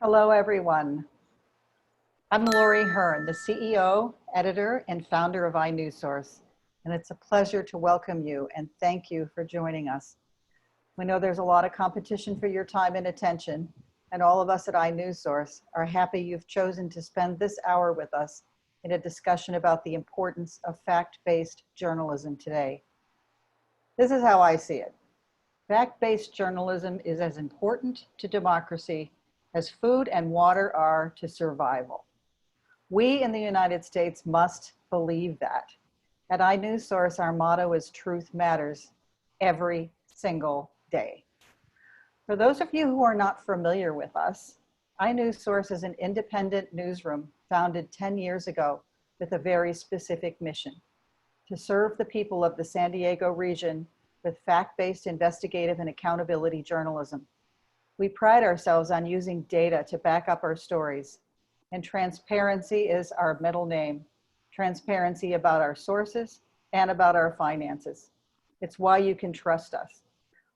Hello, everyone. I'm Lori Hearn, the CEO, editor, and founder of inewsource, and it's a pleasure to welcome you and thank you for joining us. We know there's a lot of competition for your time and attention, and all of us at inewsource are happy you've chosen to spend this hour with us in a discussion about the importance of fact-based journalism today. This is how I see it. Fact-based journalism is as important to democracy as food and water are to survival. We in the United States must believe that. At inewsource, our motto is truth matters every single day. For those of you who are not familiar with us, inewsource is an independent newsroom founded 10 years ago with a very specific mission: to serve the people of the San Diego region with fact-based investigative and accountability journalism. We pride ourselves on using data to back up our stories, and transparency is our middle name. Transparency about our sources and about our finances. It's why you can trust us.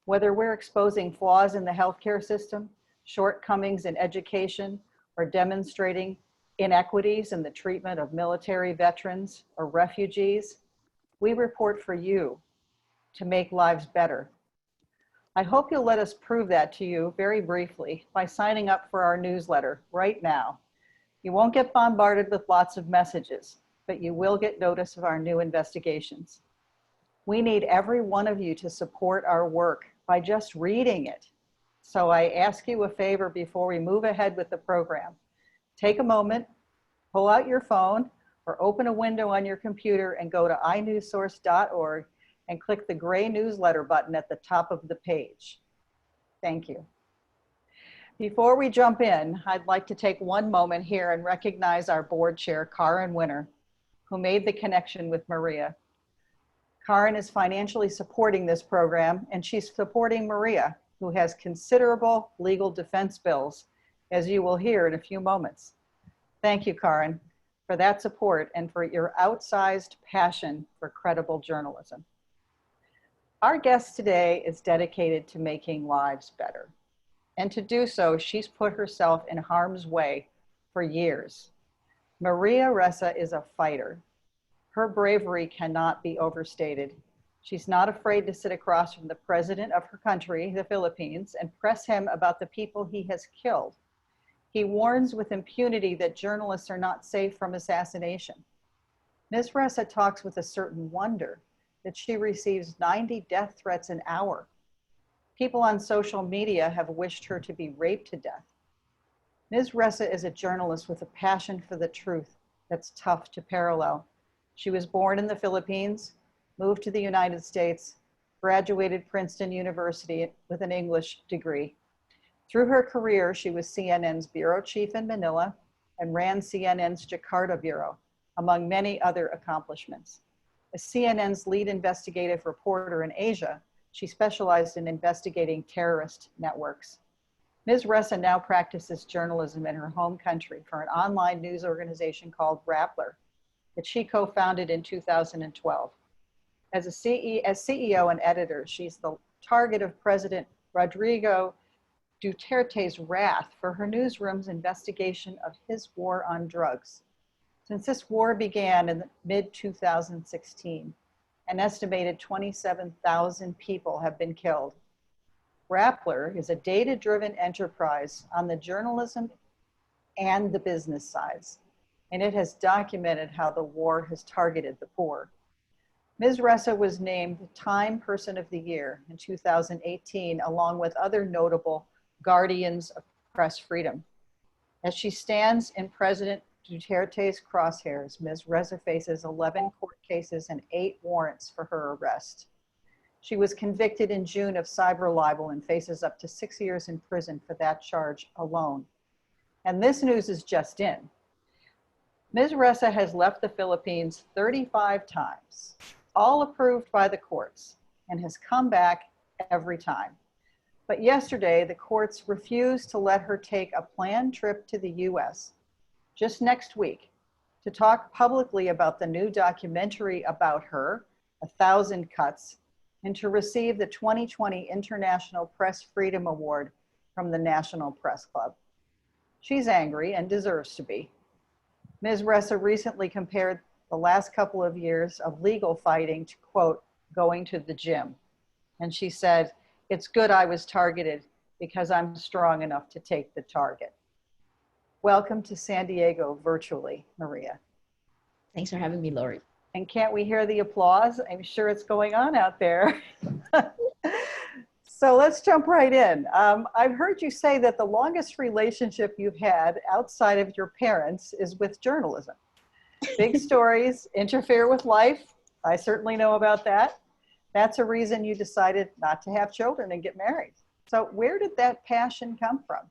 Whether we're exposing flaws in the healthcare system, shortcomings in education, or demonstrating inequities in the treatment of military veterans or refugees, we report for you to make lives better. I hope you'll let us prove that to you very briefly by signing up for our newsletter right now. You won't get bombarded with lots of messages, but you will get notice of our new investigations. We need every one of you to support our work by just reading it. So I ask you a favor before we move ahead with the program. Take a moment, pull out your phone, or open a window on your computer and go to inewsource.org and click the gray newsletter button at the top of the page. Thank you. Before we jump in, I'd like to take one moment here and recognize our board chair, Karen Winter, who made the connection with Maria. Karen is financially supporting this program, and she's supporting Maria, who has considerable legal defense bills, as you will hear in a few moments. Thank you, Karen, for that support and for your outsized passion for credible journalism. Our guest today is dedicated to making lives better. And to do so, she's put herself in harm's way for years. Maria Ressa is a fighter. Her bravery cannot be overstated. She's not afraid to sit across from the president of her country, the Philippines, and press him about the people he has killed. He warns with impunity that journalists are not safe from assassination. Ms. Ressa talks with a certain wonder that she receives 90 death threats an hour. People on social media have wished her to be raped to death. Ms. Ressa is a journalist with a passion for the truth that's tough to parallel. She was born in the Philippines, moved to the United States, graduated Princeton University with an English degree. Through her career, she was CNN's bureau chief in Manila and ran CNN's Jakarta bureau, among many other accomplishments. As CNN's lead investigative reporter in Asia, she specialized in investigating terrorist networks. Ms. Ressa now practices journalism in her home country for an online news organization called Rappler that she co-founded in 2012. As CEO and editor, she's the target of President Rodrigo Duterte's wrath for her newsroom's investigation of his war on drugs. Since this war began in mid-2016, an estimated 27,000 people have been killed. Rappler is a data-driven enterprise on the journalism and the business sides, and it has documented how the war has targeted the poor. Ms. Ressa was named Time Person of the Year in 2018, along with other notable guardians of press freedom. As she stands in President Duterte's crosshairs, Ms. Ressa faces 11 court cases and 8 warrants for her arrest. She was convicted in June of cyber libel and faces up to 6 years in prison for that charge alone. And this news is just in. Ms. Ressa has left the Philippines 35 times, all approved by the courts, and has come back every time. But yesterday, the courts refused to let her take a planned trip to the US just next week to talk publicly about the new documentary about her, 1,000 Cuts, and to receive the 2020 International Press Freedom Award from the National Press Club. She's angry and deserves to be. Ms. Ressa recently compared the last couple of years of legal fighting to, quote, going to the gym. And she said, "It's good I was targeted because I'm strong enough to take the target." Welcome to San Diego virtually, Maria. Thanks for having me, Lori. And can't we hear the applause? I'm sure it's going on out there. So let's jump right in. I've heard you say that the longest relationship you've had outside of your parents is with journalism. Big stories interfere with life. I certainly know about that. That's a reason you decided not to have children and get married. So where did that passion come from?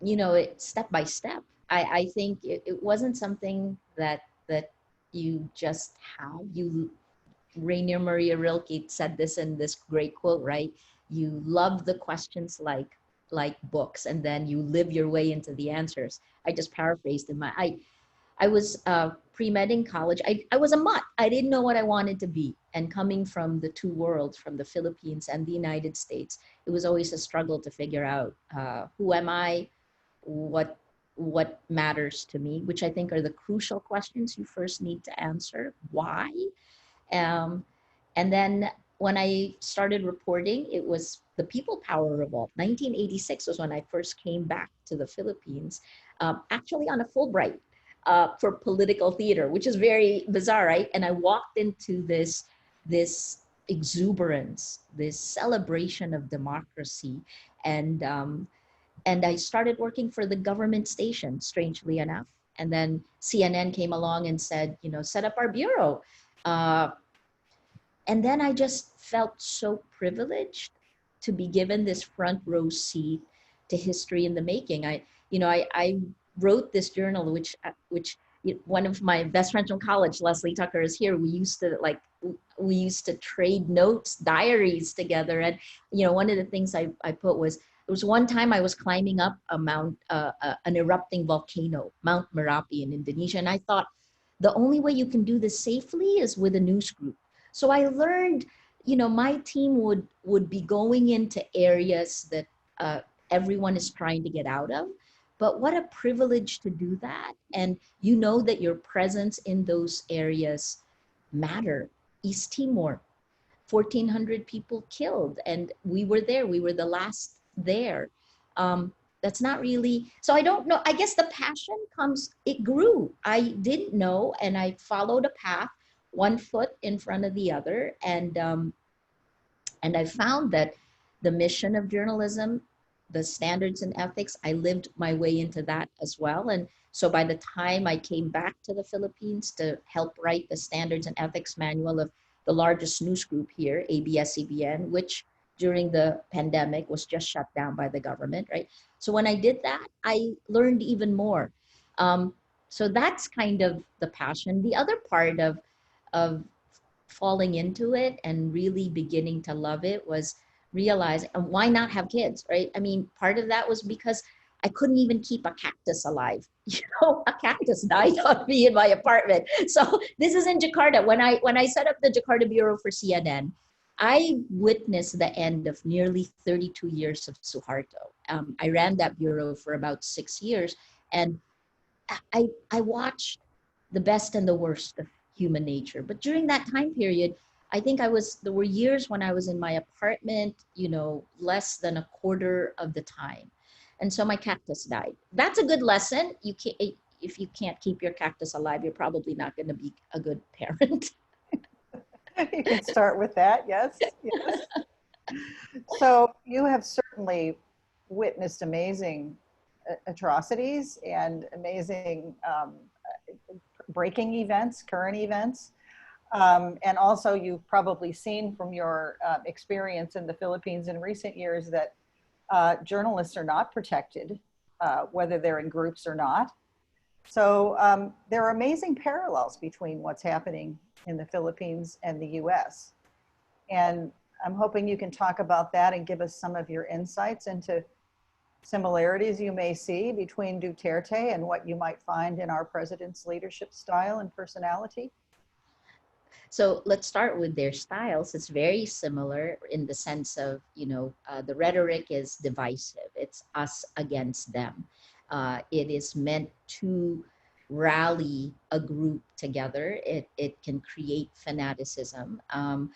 It's step by step. I think it wasn't something that you just have. Rainier Maria Rilke said this in this great quote, right? You love the questions like books, and then you live your way into the answers. I just paraphrased I was pre-med in college. I was a mutt. I didn't know what I wanted to be. And coming from the two worlds, from the Philippines and the United States, it was always a struggle to figure out who am I, what matters to me, which I think are the crucial questions you first need to answer. Why? Um, and then when I started reporting, it was the People Power Revolt. 1986 was when I first came back to the Philippines, actually on a Fulbright for political theater, which is very bizarre, right? And I walked into this exuberance, this celebration of democracy, and I started working for the government station, strangely enough. And then CNN came along and said, set up our bureau. And then I just felt so privileged to be given this front row seat to history in the making. I wrote this journal, which one of my best friends from college, Leslie Tucker, is here. We used to trade notes, diaries together. And, one of the things I put was, there was one time I was climbing up a mount, an erupting volcano, Mount Merapi in Indonesia. And I thought, the only way you can do this safely is with a news group. So I learned, my team would be going into areas that everyone is trying to get out of. But what a privilege to do that. And that your presence in those areas matter. East Timor, 1,400 people killed. And we were there. We were the last there. That's not really, so I don't know. I guess the passion it grew. I didn't know, and I followed a path, one foot in front of the other. And I found that the mission of journalism, the standards and ethics, I lived my way into that as well. And so by the time I came back to the Philippines to help write the standards and ethics manual of the largest news group here, ABS-CBN, which during the pandemic was just shut down by the government, right? So when I did that, I learned even more. So that's kind of the passion. The other part of falling into it and really beginning to love it was realizing, and why not have kids, right? I mean, part of that was because I couldn't even keep a cactus alive. A cactus died on me in my apartment. So this is in Jakarta. When I set up the Jakarta bureau for CNN, I witnessed the end of nearly 32 years of Suharto. I ran that bureau for about 6 years, and I watched the best and the worst of human nature. But during that time period, I think there were years when I was in my apartment, less than a quarter of the time. And so my cactus died. That's a good lesson. If you can't keep your cactus alive, you're probably not going to be a good parent. You can start with that, yes. So you have certainly witnessed amazing atrocities and amazing breaking events, current events. And also you've probably seen from your experience in the Philippines in recent years that journalists are not protected, whether they're in groups or not. So there are amazing parallels between what's happening in the Philippines and the US. And I'm hoping you can talk about that and give us some of your insights into similarities you may see between Duterte and what you might find in our president's leadership style and personality. So let's start with their styles. It's very similar in the sense of, the rhetoric is divisive. It's us against them. It is meant to rally a group together. It can create fanaticism. And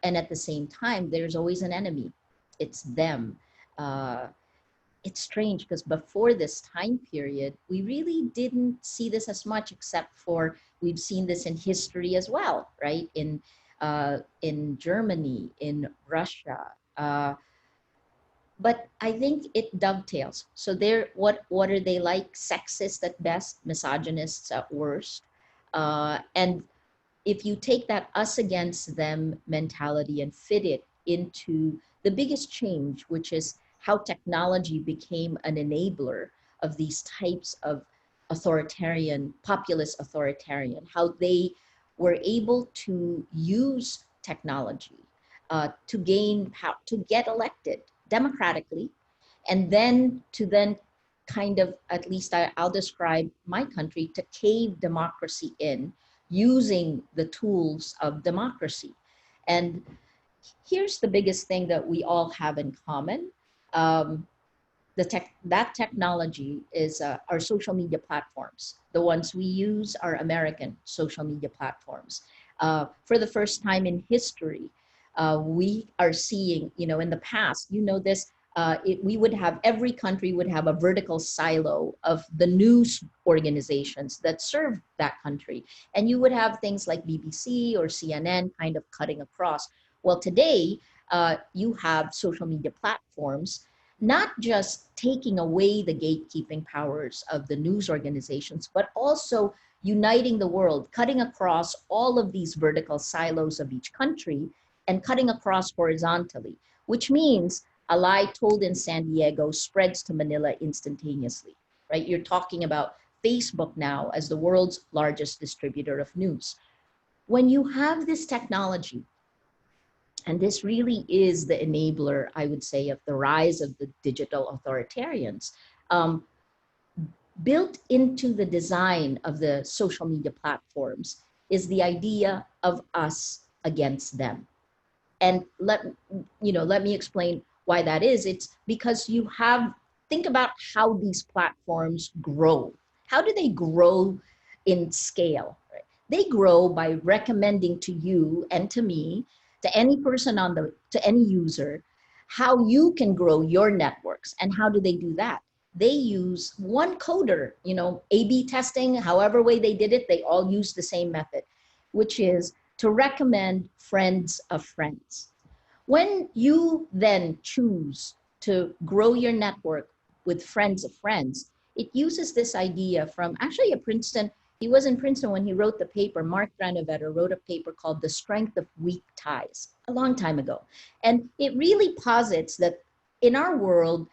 at the same time, there's always an enemy. It's them. Uh, it's strange because before this time period, we really didn't see this as much, except for we've seen this in history as well, right? In Germany, in Russia. But I think it dovetails. So they're what are they like? Sexist at best, misogynists at worst. And if you take that us against them mentality and fit it into the biggest change, which is how technology became an enabler of these types of authoritarian, populist authoritarian, how they were able to use technology to gain power, to get elected democratically, and then to then kind of, at least I'll describe my country, to cave democracy in using the tools of democracy. And here's the biggest thing that we all have in common. That technology is our social media platforms. The ones we use are American social media platforms. For the first time in history, we are seeing, in the past, this, we would have, every country would have a vertical silo of the news organizations that serve that country. And you would have things like BBC or CNN kind of cutting across. Well, today, you have social media platforms not just taking away the gatekeeping powers of the news organizations, but also uniting the world, cutting across all of these vertical silos of each country and cutting across horizontally, which means a lie told in San Diego spreads to Manila instantaneously, right? You're talking about Facebook now as the world's largest distributor of news. When you have this technology, and this really is the enabler, I would say, of the rise of the digital authoritarians. Built into the design of the social media platforms is the idea of us against them. And let me explain why that is. It's because think about how these platforms grow. How do they grow in scale? Right? They grow by recommending to you and to me, to any person to any user, how you can grow your networks. And how do they do that? They use one coder, A/B testing, however way they did it, they all use the same method, which is to recommend friends of friends. When you then choose to grow your network with friends of friends, it uses this idea from actually he was in Princeton when he wrote the paper. Mark Granovetter wrote a paper called The Strength of Weak Ties a long time ago. And it really posits that in our world,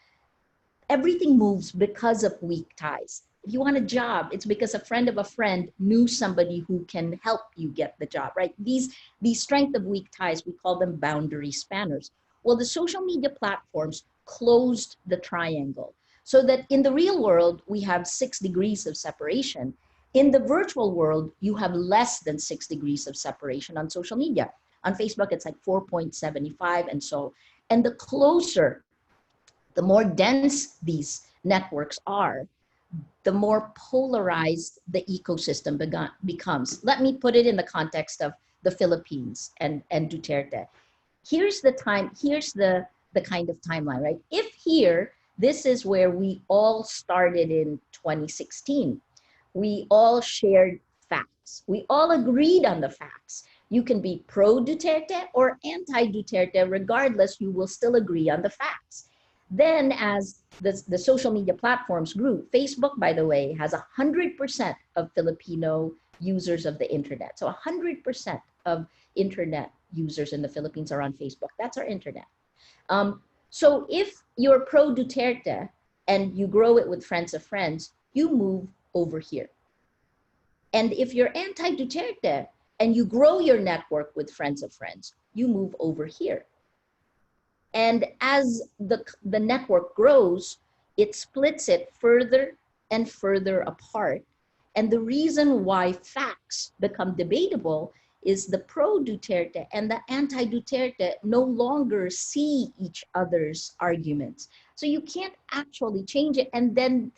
everything moves because of weak ties. If you want a job, it's because a friend of a friend knew somebody who can help you get the job, right? These strength of weak ties, we call them boundary spanners. Well, the social media platforms closed the triangle so that in the real world, we have 6 degrees of separation. In the virtual world, you have less than 6 degrees of separation on social media. On Facebook, it's like 4.75 and so. And the closer, the more dense these networks are, the more polarized the ecosystem becomes. Let me put it in the context of the Philippines and Duterte. Here's the kind of timeline, right? If here, this is where we all started in 2016. We all shared facts. We all agreed on the facts. You can be pro-Duterte or anti-Duterte, regardless, you will still agree on the facts. Then as the social media platforms grew, Facebook, by the way, has 100% of Filipino users of the internet. So 100% of internet users in the Philippines are on Facebook. That's our internet. So if you're pro-Duterte and you grow it with friends of friends, you move over here. And if you're anti-Duterte and you grow your network with friends of friends, you move over here. And as the network grows, it splits it further and further apart. And the reason why facts become debatable is the pro-Duterte and the anti-Duterte no longer see each other's arguments. So you can't actually change it. And then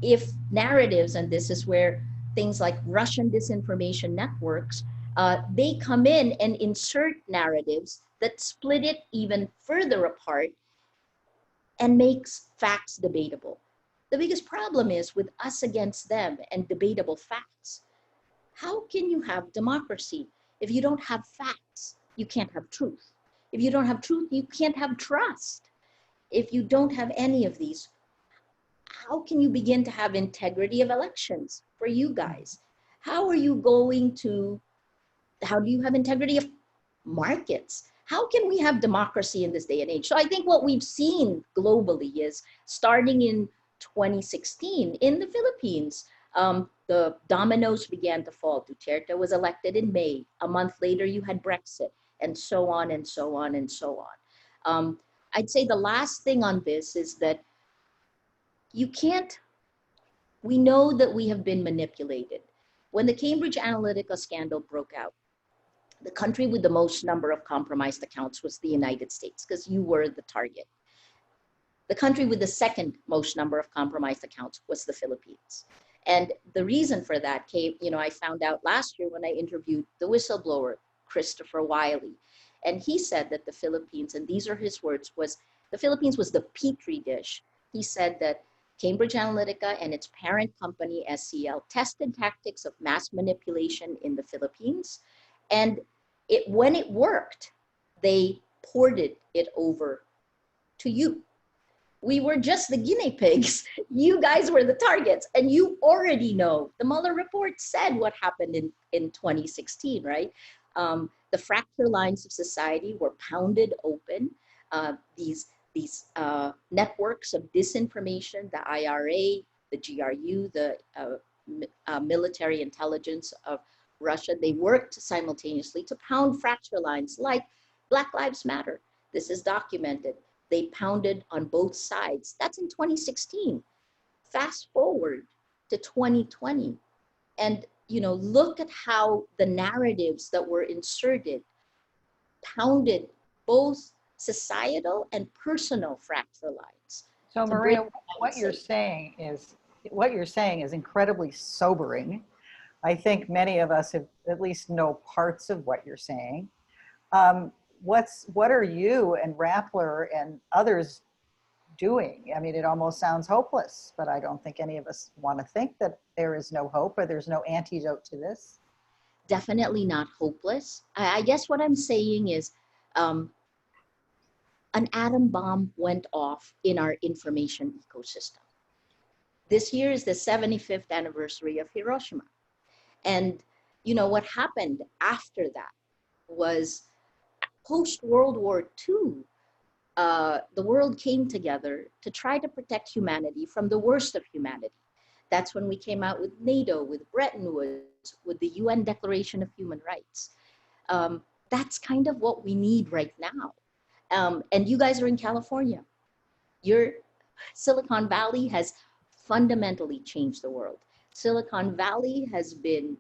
if narratives, and this is where things like Russian disinformation networks, they come in and insert narratives that split it even further apart and makes facts debatable. The biggest problem is with us against them and debatable facts. How can you have democracy if you don't have facts? You can't have truth. If you don't have truth, you can't have trust. If you don't have any of these, how can you begin to have integrity of elections for you guys? How are you going to, how do you have integrity of markets? How can we have democracy in this day and age? So I think what we've seen globally is starting in 2016 in the Philippines, the dominoes began to fall. Duterte was elected in May. A month later, you had Brexit, and so on and so on and so on. I'd say the last thing on this is that you can't, we know that we have been manipulated. When the Cambridge Analytica scandal broke out, the country with the most number of compromised accounts was the United States, because you were the target. The country with the second most number of compromised accounts was the Philippines. And the reason for that came, I found out last year when I interviewed the whistleblower, Christopher Wiley. And he said that the Philippines, and these are his words, was the Philippines was the petri dish. He said that Cambridge Analytica and its parent company, SCL, tested tactics of mass manipulation in the Philippines. And when it worked, they ported it over to you. We were just the guinea pigs. You guys were the targets. And you already know, the Mueller report said what happened in 2016, right? The fracture lines of society were pounded open. These networks of disinformation, the IRA, the GRU, the military intelligence of Russia, they worked simultaneously to pound fracture lines like Black Lives Matter. This is documented. They pounded on both sides. That's in 2016. Fast forward to 2020. And, look at how the narratives that were inserted pounded both societal and personal fracture lines. So Maria, what you're saying is incredibly sobering. I think many of us have at least know parts of what you're saying. What are you and Rappler and others doing? I mean, it almost sounds hopeless, but I don't think any of us want to think that there is no hope or there's no antidote to this. Definitely not hopeless. I guess what I'm saying is an atom bomb went off in our information ecosystem. This year is the 75th anniversary of Hiroshima. And what happened after that was post-World War II, the world came together to try to protect humanity from the worst of humanity. That's when we came out with NATO, with Bretton Woods, with the UN Declaration of Human Rights. That's kind of what we need right now. And you guys are in California. Your Silicon Valley has fundamentally changed the world. Silicon Valley has been,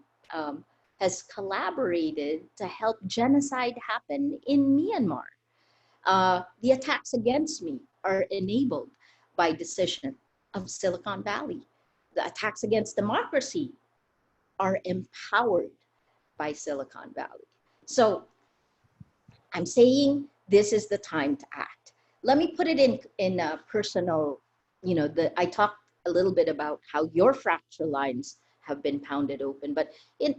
has collaborated to help genocide happen in Myanmar. The attacks against me are enabled by decision of Silicon Valley. The attacks against democracy are empowered by Silicon Valley. So I'm saying this is the time to act. Let me put it in a personal, I talked a little bit about how your fracture lines have been pounded open, but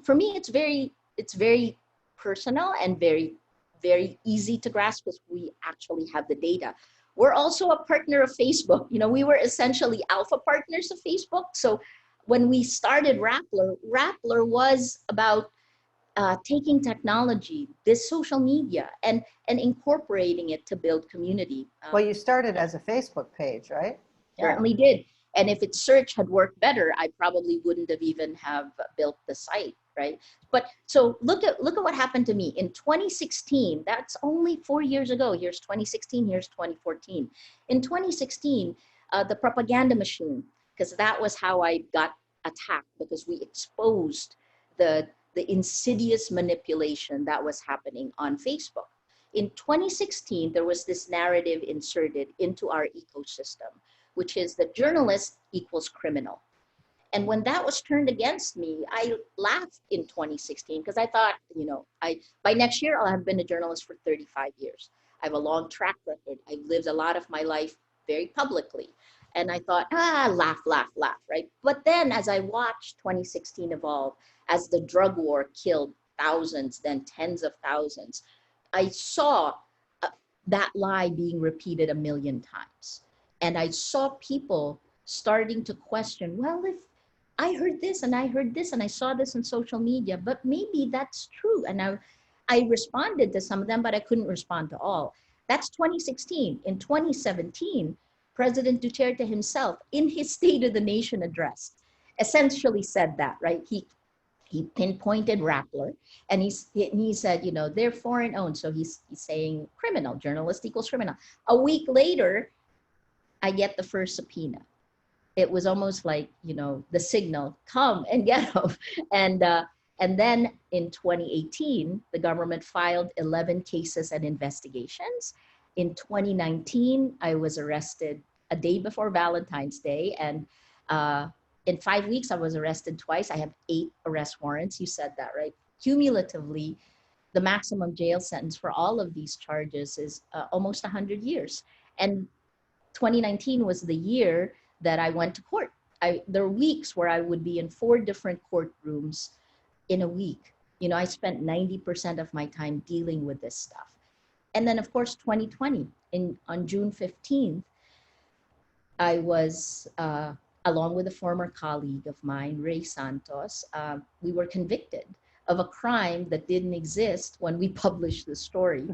for me, it's very personal and very, very easy to grasp because we actually have the data. We're also a partner of Facebook. We were essentially alpha partners of Facebook. So when we started Rappler was about taking technology, this social media, and incorporating it to build community. Well, you started as a Facebook page, right? Certainly did. And if its search had worked better, I probably wouldn't have even have built the site, right? But so look at what happened to me in 2016. That's only 4 years ago. Here's 2016, here's 2014. In 2016, the propaganda machine, because that was how I got attacked, because we exposed the the insidious manipulation that was happening on Facebook. In 2016, there was this narrative inserted into our ecosystem, which is that journalist equals criminal. And when that was turned against me, I laughed in 2016 because I thought, by next year, I'll have been a journalist for 35 years. I have a long track record. I've lived a lot of my life very publicly. And I thought, laugh, laugh, laugh, right? But then as I watched 2016 evolve, as the drug war killed thousands, then tens of thousands, I saw that lie being repeated a million times. And I saw people starting to question, well, if I heard this and I heard this and I saw this on social media, but maybe that's true. And I responded to some of them, but I couldn't respond to all. That's 2016. In 2017, President Duterte himself, in his State of the Nation address, essentially said that, right? He pinpointed Rappler, and he said, they're foreign owned. So he's saying criminal, journalist equals criminal. A week later, I get the first subpoena. It was almost like, the signal, come and get them. And then in 2018, the government filed 11 cases and investigations. In 2019, I was arrested a day before Valentine's Day. And in 5 weeks, I was arrested twice. I have 8 arrest warrants. You said that, right? Cumulatively, the maximum jail sentence for all of these charges is almost 100 years. And 2019 was the year that I went to court. There were weeks where I would be in 4 different courtrooms in a week. I spent 90% of my time dealing with this stuff. And then, of course, 2020, on June 15th, I was, along with a former colleague of mine, Ray Santos, we were convicted of a crime that didn't exist when we published the story.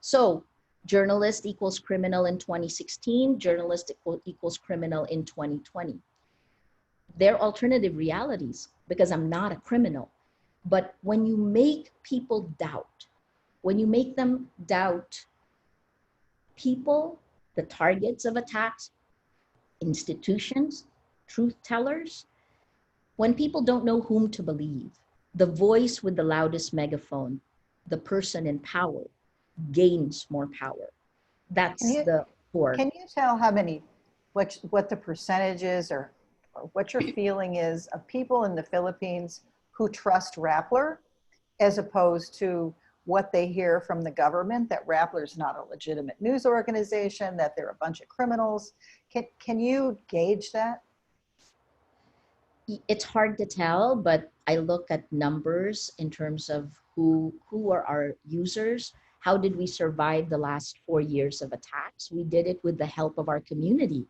So journalist equals criminal in 2016, journalist equals criminal in 2020. They're alternative realities because I'm not a criminal. But when you make people doubt, when you make them doubt people, the targets of attacks, institutions, truth tellers, when people don't know whom to believe, the voice with the loudest megaphone, the person in power, gains more power. That's the core. Can you tell how many, what the percentage is, or what your feeling is of people in the Philippines who trust Rappler as opposed to what they hear from the government, that Rappler is not a legitimate news organization, that they're a bunch of criminals? Can you gauge that? It's hard to tell, but I look at numbers in terms of who are our users. How did we survive the last 4 years of attacks? We did it with the help of our community.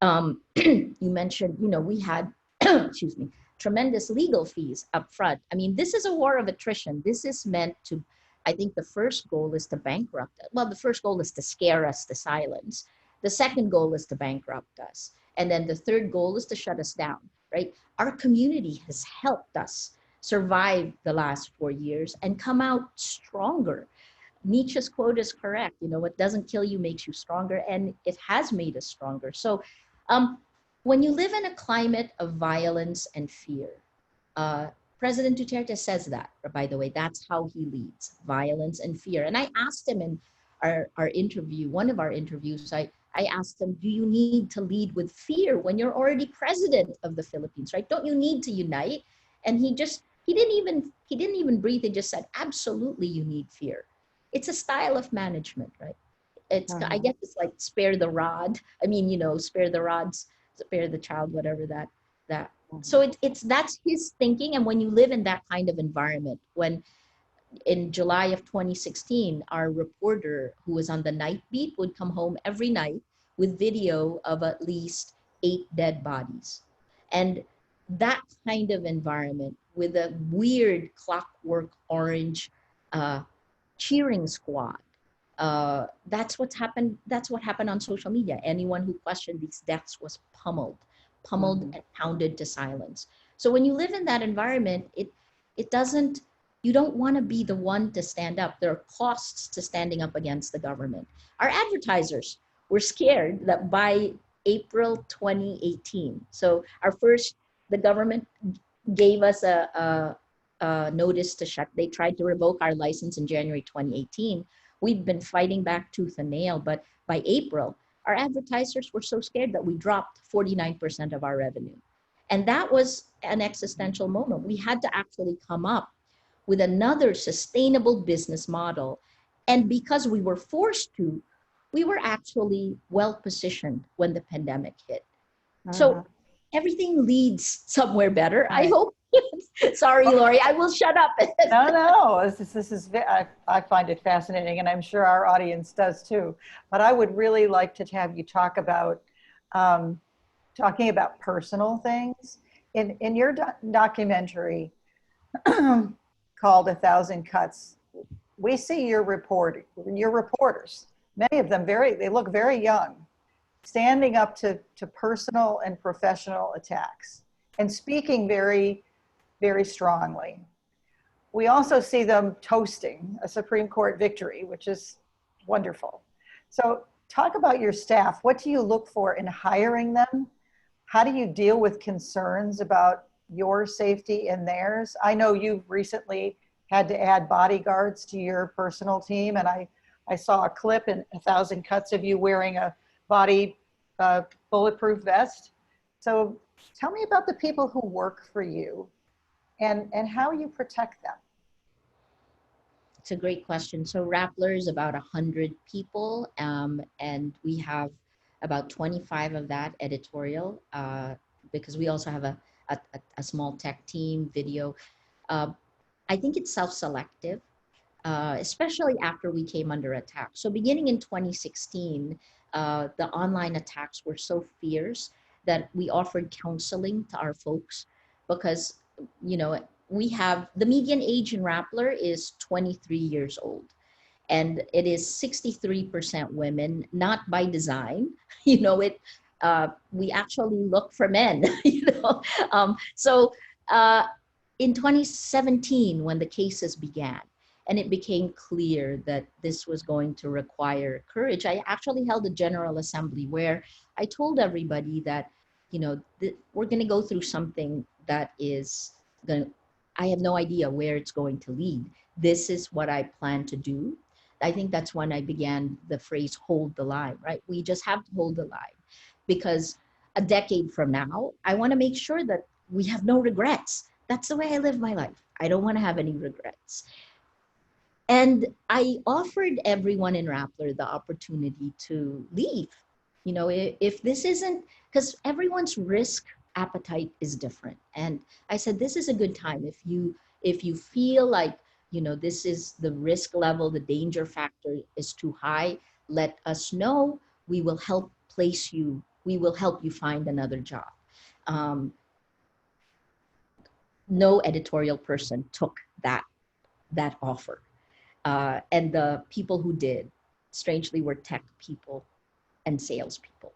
You mentioned, we had, excuse me, tremendous legal fees up front. I mean, this is a war of attrition. This is meant to, I think the first goal is to bankrupt us. Well, the first goal is to scare us to silence. The second goal is to bankrupt us. And then the third goal is to shut us down, right? Our community has helped us survive the last 4 years and come out stronger. Nietzsche's quote is correct. What doesn't kill you makes you stronger, and it has made us stronger. So when you live in a climate of violence and fear, President Duterte says that, by the way, that's how he leads, violence and fear. And I asked him in our interview, one of our interviews, I asked him, do you need to lead with fear when you're already president of the Philippines, right? Don't you need to unite? And he didn't even breathe. He just said, absolutely, you need fear. It's a style of management, right? I guess it's like spare the rod. I mean, spare the rods, spare the child, whatever that. So that's his thinking. And when you live in that kind of environment, when in July of 2016, our reporter who was on the night beat would come home every night with video of at least 8 dead bodies. And that kind of environment with a weird clockwork orange cheering squad, that's what happened on social media. Anyone who questioned these deaths was pummeled and pounded to silence. So when you live in that environment, you don't want to be the one to stand up. There are costs to standing up against the government. Our advertisers were scared that by April 2018, so the government gave us a notice to shut. They tried to revoke our license in January 2018. We've been fighting back tooth and nail, but by April, our advertisers were so scared that we dropped 49% of our revenue. And that was an existential moment. We had to actually come up with another sustainable business model. And because we were forced to, we were actually well positioned when the pandemic hit. So everything leads somewhere better. I hope. Sorry, Lori, I will shut up. No, this is I find it fascinating, and I'm sure our audience does too. But I would really like to have you talk about talking about personal things. In your documentary called A Thousand Cuts, we see your reporters, many of them they look very young, standing up to personal and professional attacks and speaking very, very strongly. We also see them toasting a Supreme Court victory, which is wonderful. So talk about your staff. What do you look for in hiring them? How do you deal with concerns about your safety and theirs? I know you've recently had to add bodyguards to your personal team, and I saw a clip in A Thousand Cuts of you wearing a body bulletproof vest. So tell me about the people who work for you and how you protect them. It's a great question. So Rappler is about 100 people, and we have about 25 of that editorial, because we also have a small tech team, video. I think it's self-selective, especially after we came under attack. So beginning in 2016, the online attacks were so fierce that we offered counseling to our folks because, we have the median age in Rappler is 23 years old, and it is 63% women, not by design. We actually look for men. So in 2017, when the cases began, and it became clear that this was going to require courage, I actually held a General Assembly where I told everybody that, we're going to go through something that is going to, I have no idea where it's going to lead. This is what I plan to do. I think that's when I began the phrase, hold the line, right? We just have to hold the line, because a decade from now, I want to make sure that we have no regrets. That's the way I live my life. I don't want to have any regrets. And I offered everyone in Rappler the opportunity to leave. If this isn't, because everyone's risk appetite is different. And I said, this is a good time. If you feel like, this is the risk level, the danger factor is too high, let us know. We will help place you. We will help you find another job. No editorial person took that offer. And the people who did, strangely, were tech people and salespeople.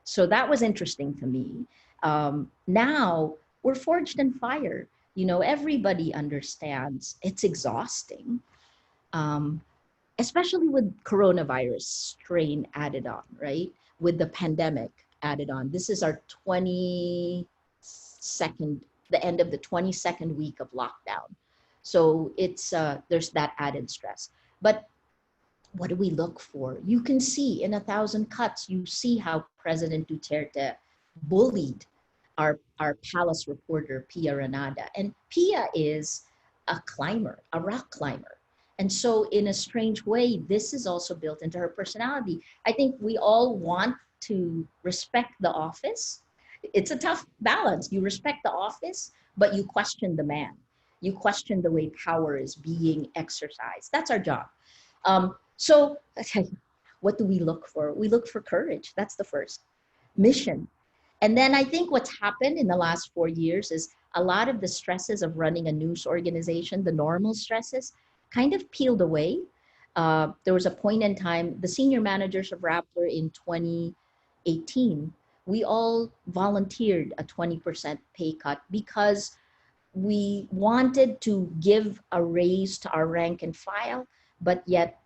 So that was interesting to me. Now we're forged in fire. Everybody understands it's exhausting, especially with coronavirus strain added on, right? With the pandemic added on. This is our 22nd, the end of the 22nd week of lockdown. So it's there's that added stress. But what do we look for? You can see in A Thousand Cuts, you see how President Duterte bullied our palace reporter, Pia Renada. And Pia is a climber, a rock climber. And so in a strange way, this is also built into her personality. I think we all want to respect the office. It's a tough balance. You respect the office, but you question the man. You question the way power is being exercised. That's our job. So what do we look for? We look for courage. That's the first. Mission. And then I think what's happened in the last 4 years is a lot of the stresses of running a news organization, the normal stresses, kind of peeled away. There was a point in time, the senior managers of Rappler in 2018, we all volunteered a 20% pay cut because we wanted to give a raise to our rank and file, but yet,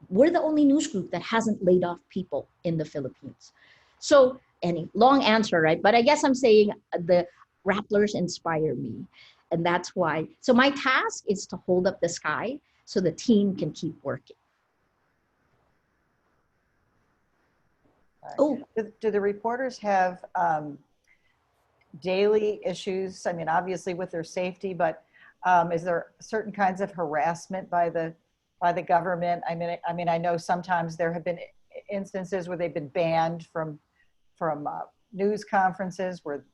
we're the only news group that hasn't laid off people in the Philippines. So, any long answer, right? But I guess I'm saying the Rapplers inspire me. And that's why, so my task is to hold up the sky so the team can keep working. Oh, do the reporters have daily issues? I mean, obviously with their safety, but is there certain kinds of harassment by the government? I mean, I know sometimes there have been instances where they've been banned from news conferences where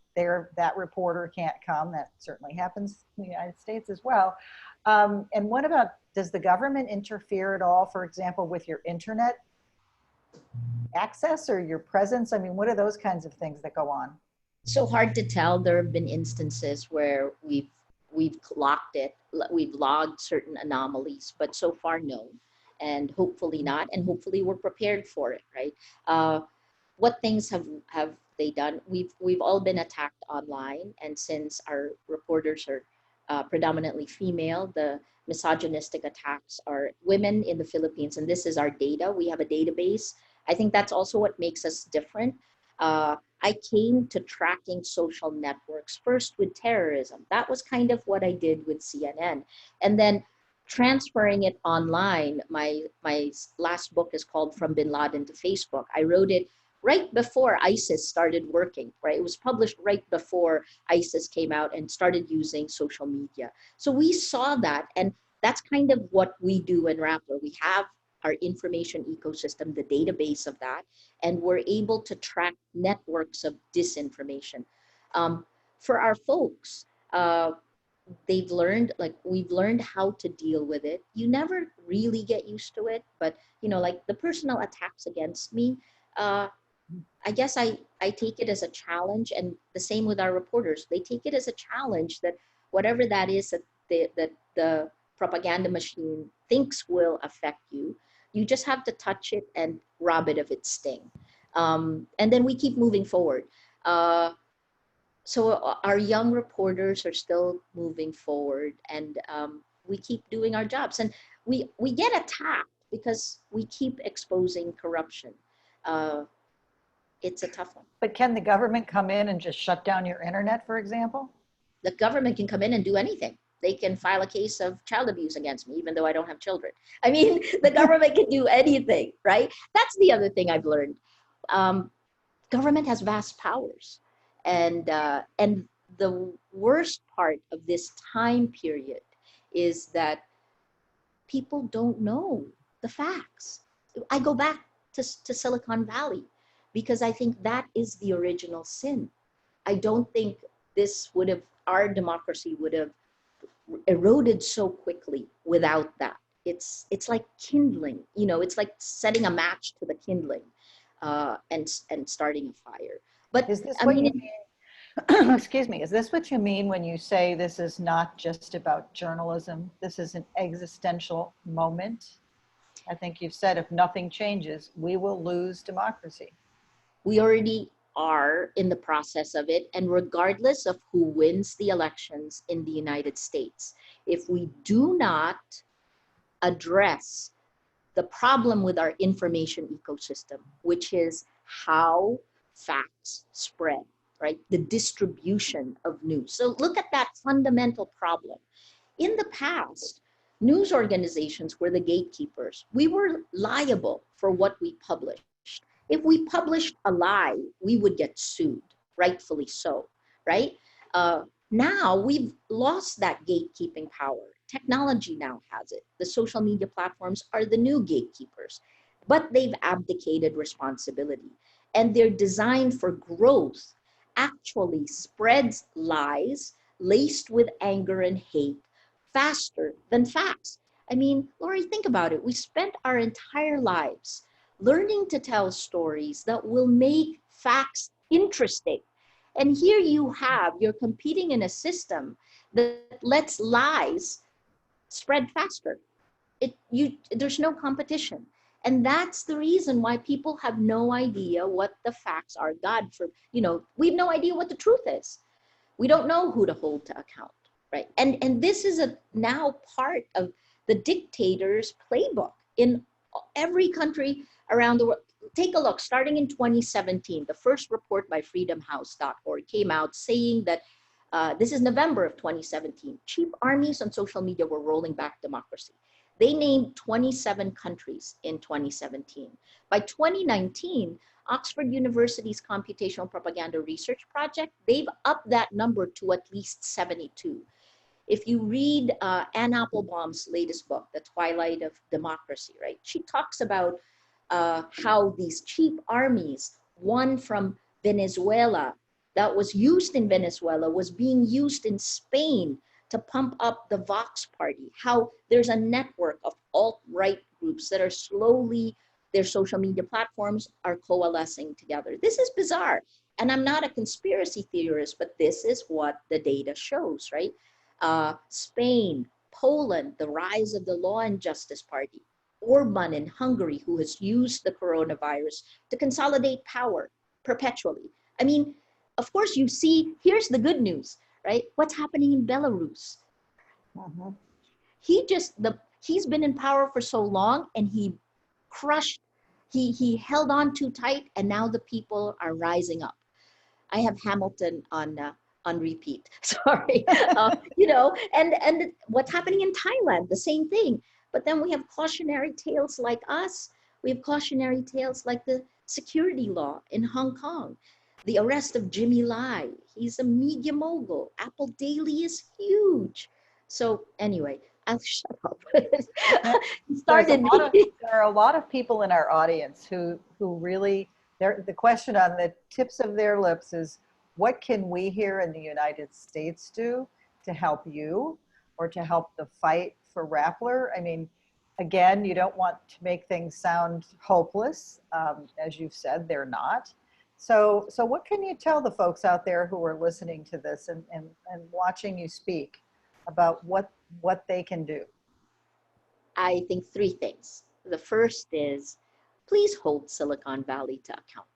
that reporter can't come. That certainly happens in the United States as well. And what about, does the government interfere at all, for example, with your internet access or your presence? I mean, what are those kinds of things that go on? So hard to tell. There have been instances where we've clocked it, we've logged certain anomalies, but so far no, and hopefully not, and hopefully we're prepared for it, right? What things have they done? We've all been attacked online, and since our reporters are predominantly female, the misogynistic attacks are women in the Philippines, and this is our data. We have a database. I think that's also what makes us different. I came to tracking social networks first with terrorism. That was kind of what I did with CNN. And then transferring it online, my last book is called From Bin Laden to Facebook. I wrote it right before ISIS started working, right? It was published right before ISIS came out and started using social media. So we saw that, and that's kind of what we do in Rappler. We have our information ecosystem, the database of that, and we're able to track networks of disinformation. For our folks, they've learned, like we've learned how to deal with it. You never really get used to it, but you know, like the personal attacks against me, I guess I take it as a challenge, and the same with our reporters. They take it as a challenge that whatever that is that the propaganda machine thinks will affect you, you just have to touch it and rob it of its sting. And then we keep moving forward. So our young reporters are still moving forward, and we keep doing our jobs. And we get attacked because we keep exposing corruption. It's a tough one. But can the government come in and just shut down your internet, for example? The government can come in and do anything. They can file a case of child abuse against me, even though I don't have children. I mean, the government can do anything, right? That's the other thing I've learned. Government has vast powers. And the worst part of this time period is that people don't know the facts. I go back to Silicon Valley because I think that is the original sin. I don't think our democracy would have eroded so quickly without that. It's like kindling, you know, it's like setting a match to the kindling and starting a fire. But is this what you mean? Excuse me, is this what you mean when you say this is not just about journalism? This is an existential moment. I think you've said if nothing changes, we will lose democracy. We already are in the process of it, and regardless of who wins the elections in the United States, if we do not address the problem with our information ecosystem, which is how facts spread, right? The distribution of news. So look at that fundamental problem. In the past, news organizations were the gatekeepers. We were liable for what we published. If we published a lie, we would get sued, rightfully so, right? Now we've lost that gatekeeping power. Technology now has it. The social media platforms are the new gatekeepers, but they've abdicated responsibility. And their design for growth actually spreads lies laced with anger and hate faster than facts. I mean, Lori, think about it. We spent our entire lives learning to tell stories that will make facts interesting. And here you're competing in a system that lets lies spread faster. There's no competition. And that's the reason why people have no idea what the facts are. We have no idea what the truth is. We don't know who to hold to account, right? And this is now part of the dictator's playbook in every country around the world. Take a look, starting in 2017, the first report by freedomhouse.org came out saying that This is November of 2017. Cheap armies on social media were rolling back democracy. They named 27 countries in 2017. By 2019, Oxford University's Computational Propaganda Research Project, they've upped that number to at least 72. If you read Anne Applebaum's latest book, The Twilight of Democracy, right? She talks about how these cheap armies, one from Venezuela, that was used in Venezuela, was being used in Spain to pump up the Vox party, how there's a network of alt-right groups that are slowly, their social media platforms are coalescing together. This is bizarre. And I'm not a conspiracy theorist, but this is what the data shows, right? Spain, Poland, the rise of the Law and Justice Party, Orban in Hungary, who has used the coronavirus to consolidate power perpetually. I mean, of course, you see, here's the good news, right? What's happening in Belarus? Mhm. He's been in power for so long, and he crushed, he held on too tight, and now the people are rising up. I have Hamilton on repeat. Sorry, and what's happening in Thailand, the same thing. But then we have cautionary tales like us. We have cautionary tales like the security law in Hong Kong, the arrest of Jimmy Lai. He's a media mogul. Apple Daily is huge. So anyway, I'll shut up. Started There are a lot of people in our audience who really, the question on the tips of their lips is, what can we here in the United States do to help you or to help the fight for Rappler? I mean, again, you don't want to make things sound hopeless. As you've said, they're not. So what can you tell the folks out there who are listening to this and watching you speak about what they can do? I think three things. The first is, please hold Silicon Valley to account.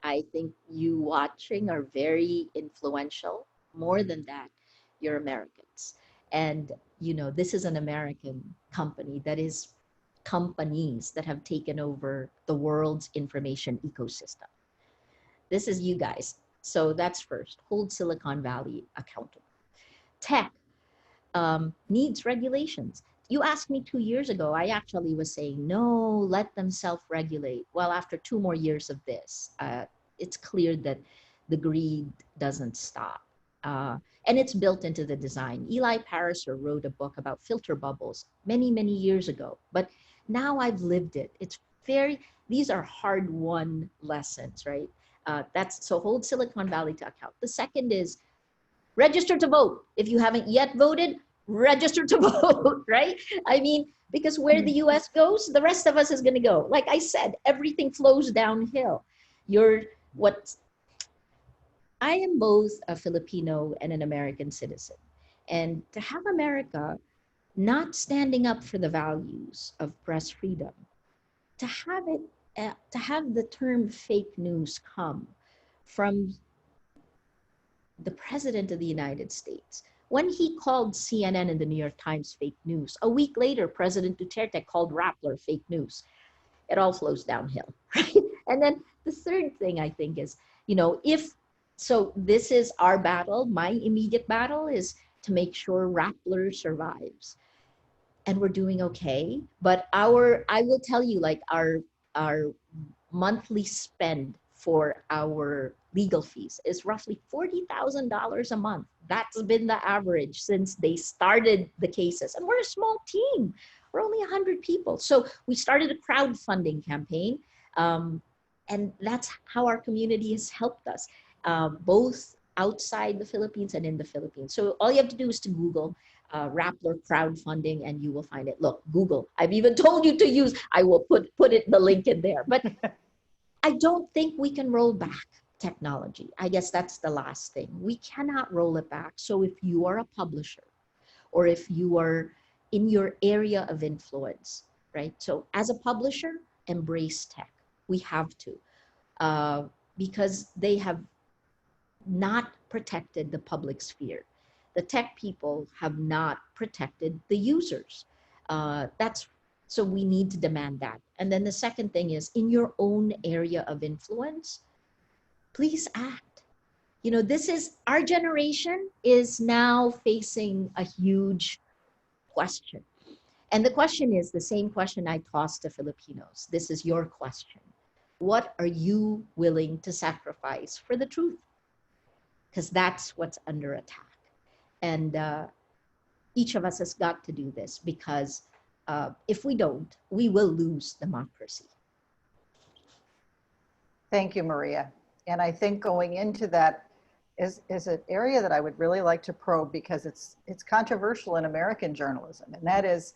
I think you watching are very influential. More than that, you're Americans. And, this is an American company that is companies that have taken over the world's information ecosystem. This is you guys. So that's first. Hold Silicon Valley accountable. Tech needs regulations. You asked me 2 years ago, I actually was saying, no, let them self-regulate. Well, after 2 more years of this, it's clear that the greed doesn't stop. And it's built into the design. Eli Pariser wrote a book about filter bubbles many, many years ago, but now I've lived it. These are hard-won lessons, right? So hold Silicon Valley to account. The second is register to vote. If you haven't yet voted, register to vote, right? I mean, because where the US goes, the rest of us is going to go. Like I said, everything flows downhill. I am both a Filipino and an American citizen. And to have America not standing up for the values of press freedom, to have the term fake news come from the president of the United States. When he called CNN and the New York Times fake news, a week later, President Duterte called Rappler fake news. It all flows downhill, right? And then the third thing I think is, this is our battle. My immediate battle is to make sure Rappler survives. And we're doing okay. But I will tell you, like our monthly spend for our legal fees is roughly $40,000 a month. That's been the average since they started the cases. And we're a small team. We're only 100 people. So we started a crowdfunding campaign. And that's how our community has helped us, both outside the Philippines and in the Philippines. So all you have to do is to Google Rappler crowdfunding and you will find it. Look, Google. I've even told you to use, I will put the link in there. But I don't think we can roll back technology. I guess that's the last thing. We cannot roll it back. So if you are a publisher or if you are in your area of influence, right? So as a publisher, embrace tech. We have to, because they have not protected the public sphere. The tech people have not protected the users. So we need to demand that. And then the second thing is, in your own area of influence, please act. You know, this is our generation is now facing a huge question. And the question is the same question I tossed to Filipinos. This is your question. What are you willing to sacrifice for the truth? Because that's what's under attack. And each of us has got to do this because if we don't, we will lose democracy. Thank you, Maria. And I think going into that is an area that I would really like to probe because it's controversial in American journalism. And that is,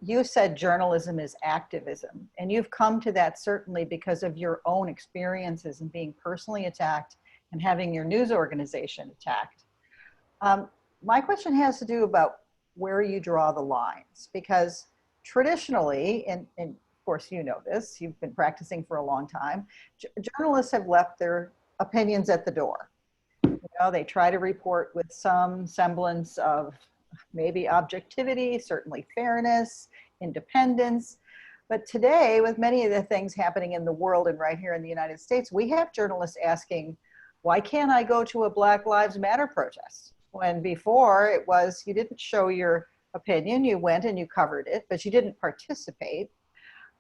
you said journalism is activism, and you've come to that certainly because of your own experiences and being personally attacked and having your news organization attacked. My question has to do about where you draw the lines, because traditionally, and of course you know this, you've been practicing for a long time, journalists have left their opinions at the door. You know, they try to report with some semblance of maybe objectivity, certainly fairness, independence. But today, with many of the things happening in the world and right here in the United States, we have journalists asking, why can't I go to a Black Lives Matter protest? When before it was, you didn't show your opinion, you went and you covered it, but you didn't participate.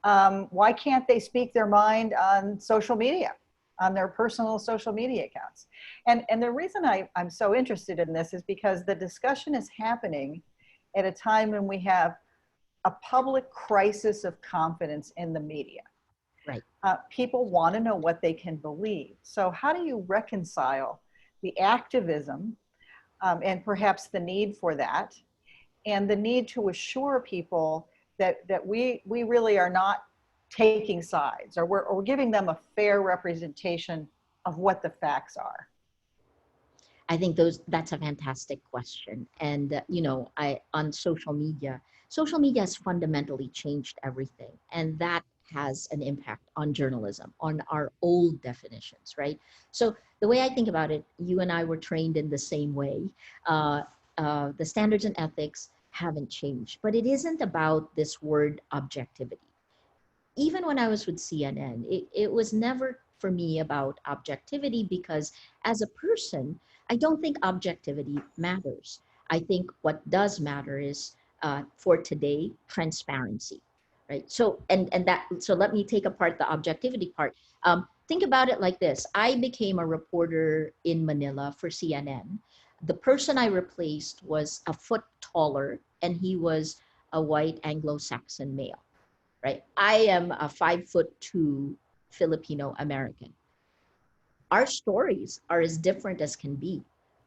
Why can't they speak their mind on social media, on their personal social media accounts? And the reason I'm so interested in this is because the discussion is happening at a time when we have a public crisis of confidence in the media. Right. People want to know what they can believe. So how do you reconcile the activism and perhaps the need for that, and the need to assure people that we really are not taking sides, or we're giving them a fair representation of what the facts are? I think that's a fantastic question. And you know, on social media has fundamentally changed everything, and that has an impact on journalism, on our old definitions, right? So the way I think about it, you and I were trained in the same way. The standards and ethics haven't changed, but it isn't about this word objectivity. Even when I was with CNN, it was never for me about objectivity, because as a person, I don't think objectivity matters. I think what does matter is for today, transparency, right? So so let me take apart the objectivity part. Think about it like this: I became a reporter in Manila for CNN. The person I replaced was a foot taller, and he was a white Anglo-Saxon male, right? I am a 5'2" Filipino American. Our stories are as different as can be.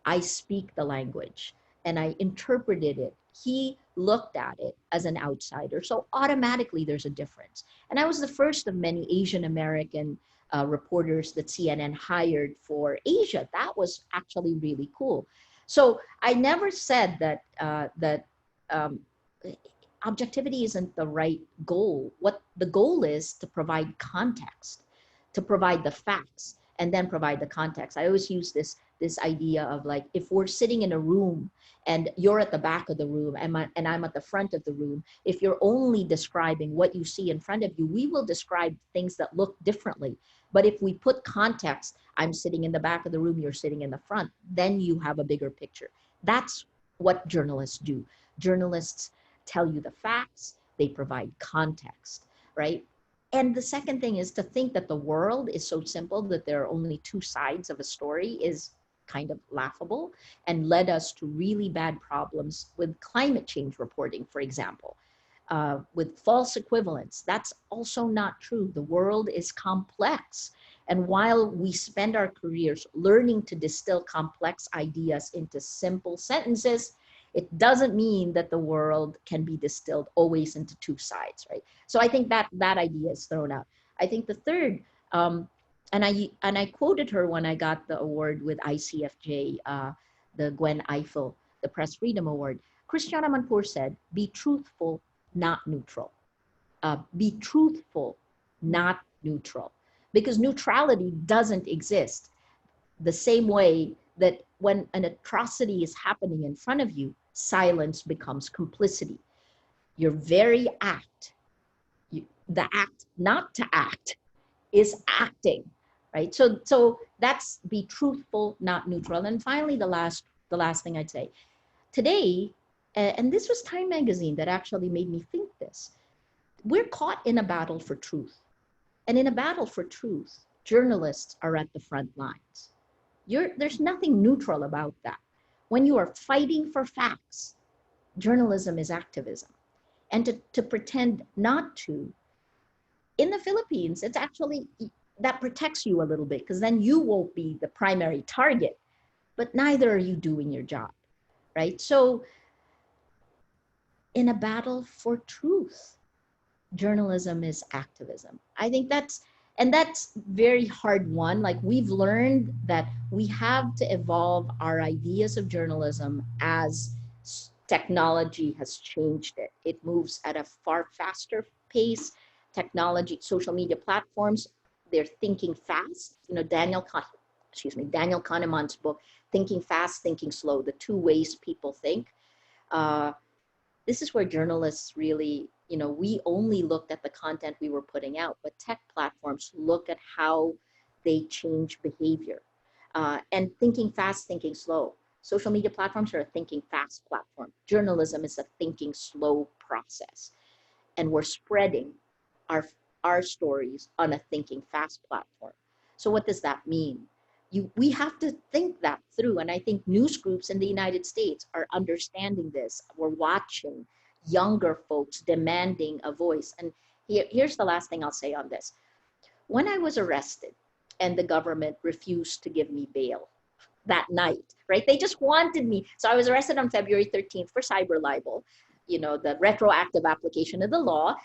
I speak the language and I interpreted it. He looked at it as an outsider. So automatically there's a difference. And I was the first of many Asian American reporters that CNN hired for Asia. That was actually really cool. So I never said that um, objectivity isn't the right goal. What the goal is to provide context, to provide the facts, and then provide the context. I always use this idea of, like, if we're sitting in a room and you're at the back of the room and I'm at the front of the room, if you're only describing what you see in front of you, we will describe things that look differently. But if we put context, I'm sitting in the back of the room, you're sitting in the front, then you have a bigger picture. That's what journalists do. Journalists tell you the facts, they provide context, right? And the second thing is to think that the world is so simple that there are only two sides of a story is kind of laughable, and led us to really bad problems with climate change reporting, for example, with false equivalence. That's also not true. The world is complex. And while we spend our careers learning to distill complex ideas into simple sentences, it doesn't mean that the world can be distilled always into two sides, right? So I think that idea is thrown out. I think the third, and I quoted her when I got the award with ICFJ, the Gwen Ifill, the Press Freedom Award. Christiana Manpour said, "Be truthful, not neutral. Be truthful, not neutral," because neutrality doesn't exist. The same way that when an atrocity is happening in front of you, silence becomes complicity. Your very act, the act not to act, is acting. right? So that's be truthful, not neutral. And finally, the last thing I'd say today, and this was Time Magazine that actually made me think this. We're caught in a battle for truth. And in a battle for truth, journalists are at the front lines. There's nothing neutral about that. When you are fighting for facts, journalism is activism. And to pretend not to, in the Philippines, it's actually, that protects you a little bit because then you won't be the primary target, but neither are you doing your job, right? So in a battle for truth, journalism is activism. I think that's very hard one. Like we've learned that we have to evolve our ideas of journalism as technology has changed it. It moves at a far faster pace. Technology, social media platforms, they're thinking fast. You know, Daniel Kahneman's book, Thinking Fast, Thinking Slow, the two ways people think. This is where journalists really, you know, we only looked at the content we were putting out, but tech platforms look at how they change behavior. And thinking fast, thinking slow. Social media platforms are a thinking fast platform. Journalism is a thinking slow process. And we're spreading our, our stories on a thinking fast platform. So what does that mean? We have to think that through. And I think news groups in the United States are understanding this. We're watching younger folks demanding a voice. And here's the last thing I'll say on this. When I was arrested and the government refused to give me bail that night, right? They just wanted me. So I was arrested on February 13th for cyber libel, you know, the retroactive application of the law.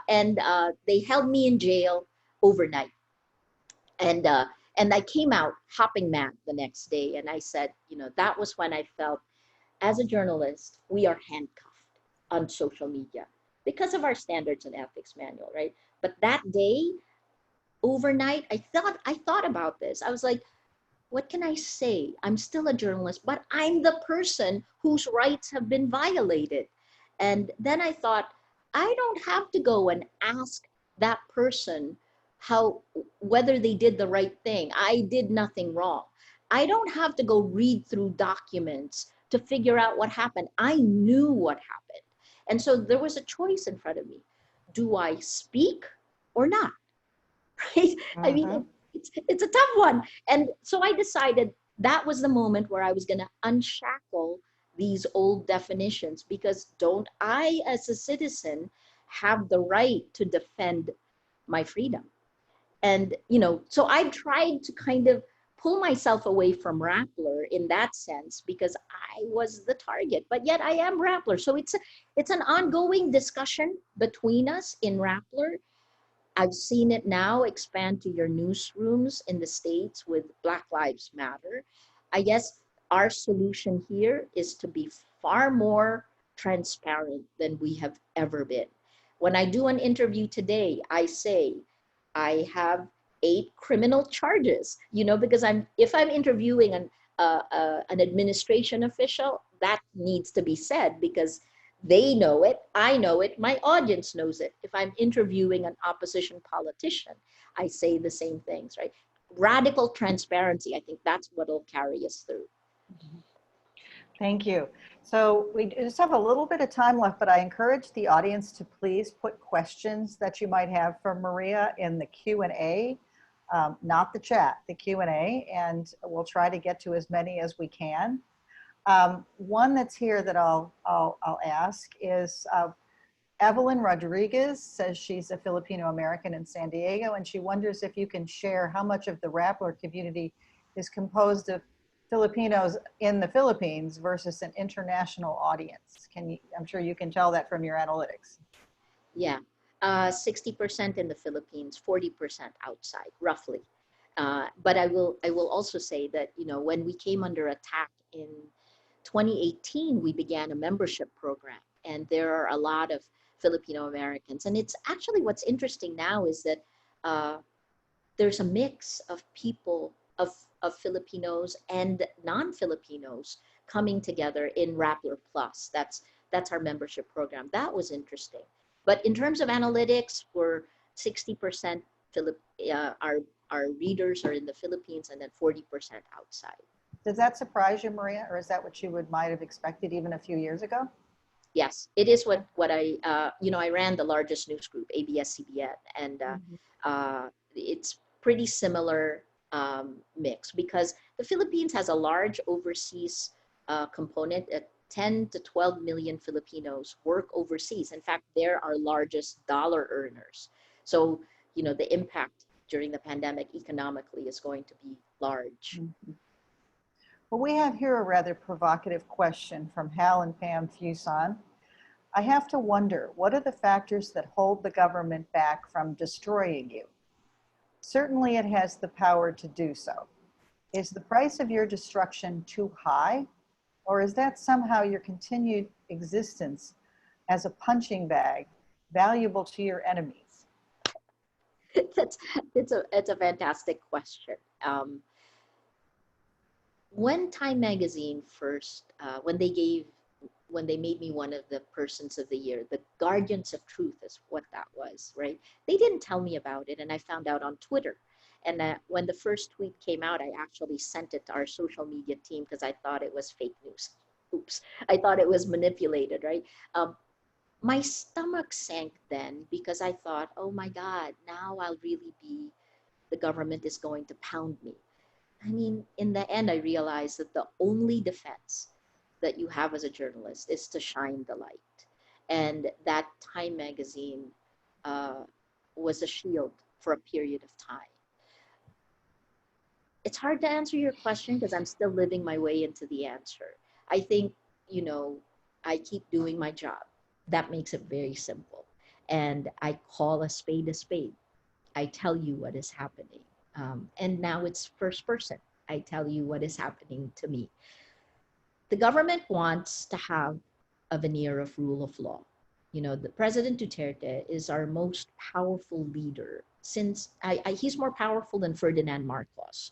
And they held me in jail overnight. And I came out hopping mad the next day. And I said, you know, that was when I felt as a journalist, we are handcuffed on social media because of our standards and ethics manual, right? But that day, overnight, I thought about this. I was like, what can I say? I'm still a journalist, but I'm the person whose rights have been violated. And then I thought, I don't have to go and ask that person whether they did the right thing. I did nothing wrong. I don't have to go read through documents to figure out what happened. I knew what happened. And so there was a choice in front of me. Do I speak or not? Right? I mean, it's a tough one. And so I decided that was the moment where I was going to unshackle these old definitions, because don't I, as a citizen, have the right to defend my freedom? And, you know, so I tried to kind of pull myself away from Rappler in that sense, because I was the target, but yet I am Rappler. So it's an ongoing discussion between us in Rappler. I've seen it now expand to your newsrooms in the States with Black Lives Matter. I guess our solution here is to be far more transparent than we have ever been. When I do an interview today, I say, I have 8 criminal charges, you know, because if I'm interviewing an administration official, that needs to be said because they know it, I know it, my audience knows it. If I'm interviewing an opposition politician, I say the same things, right? Radical transparency, I think that's what'll carry us through. Thank you. So we just have a little bit of time left, but I encourage the audience to please put questions that you might have for Maria in the Q&A, not the chat, the Q&A, and we'll try to get to as many as we can. One that's here that I'll ask is Evelyn Rodriguez says she's a Filipino American in San Diego, and she wonders if you can share how much of the Rappler community is composed of Filipinos in the Philippines versus an international audience. I'm sure you can tell that from your analytics. Yeah, 60% in the Philippines, 40% outside, roughly. But I will also say that, you know, when we came under attack in 2018, we began a membership program, and there are a lot of Filipino Americans. And it's actually, what's interesting now is that there's a mix of people, of Filipinos and non-Filipinos coming together in Rappler Plus. That's our membership program. That was interesting. But in terms of analytics, we're 60% our readers are in the Philippines, and then 40% outside. Does that surprise you, Maria, or is that what you might have expected even a few years ago? Yes, it is what I, I ran the largest news group, ABS-CBN, and it's pretty similar mix, because the Philippines has a large overseas component. 10 to 12 million Filipinos work overseas. In fact, they're our largest dollar earners. So, the impact during the pandemic economically is going to be large. Mm-hmm. Well, we have here a rather provocative question from Hal and Pam Fuson. I have to wonder, what are the factors that hold the government back from destroying you? Certainly it has the power to do so. Is the price of your destruction too high? Or is that somehow your continued existence as a punching bag valuable to your enemies? It's a fantastic question. When Time Magazine first, when they made me one of the persons of the year, the Guardians of Truth is what that was, right? They didn't tell me about it, and I found out on Twitter. And when the first tweet came out, I actually sent it to our social media team because I thought it was fake news. Oops, I thought it was manipulated, right? My stomach sank then, because I thought, oh my God, now I'll really be, the government is going to pound me. I mean, in the end, I realized that the only defense that you have as a journalist is to shine the light. And that Time Magazine was a shield for a period of time. It's hard to answer your question because I'm still living my way into the answer. I think, I keep doing my job. That makes it very simple. And I call a spade a spade. I tell you what is happening. And now it's first person. I tell you what is happening to me. The government wants to have a veneer of rule of law. The President Duterte is our most powerful leader since he's more powerful than Ferdinand Marcos.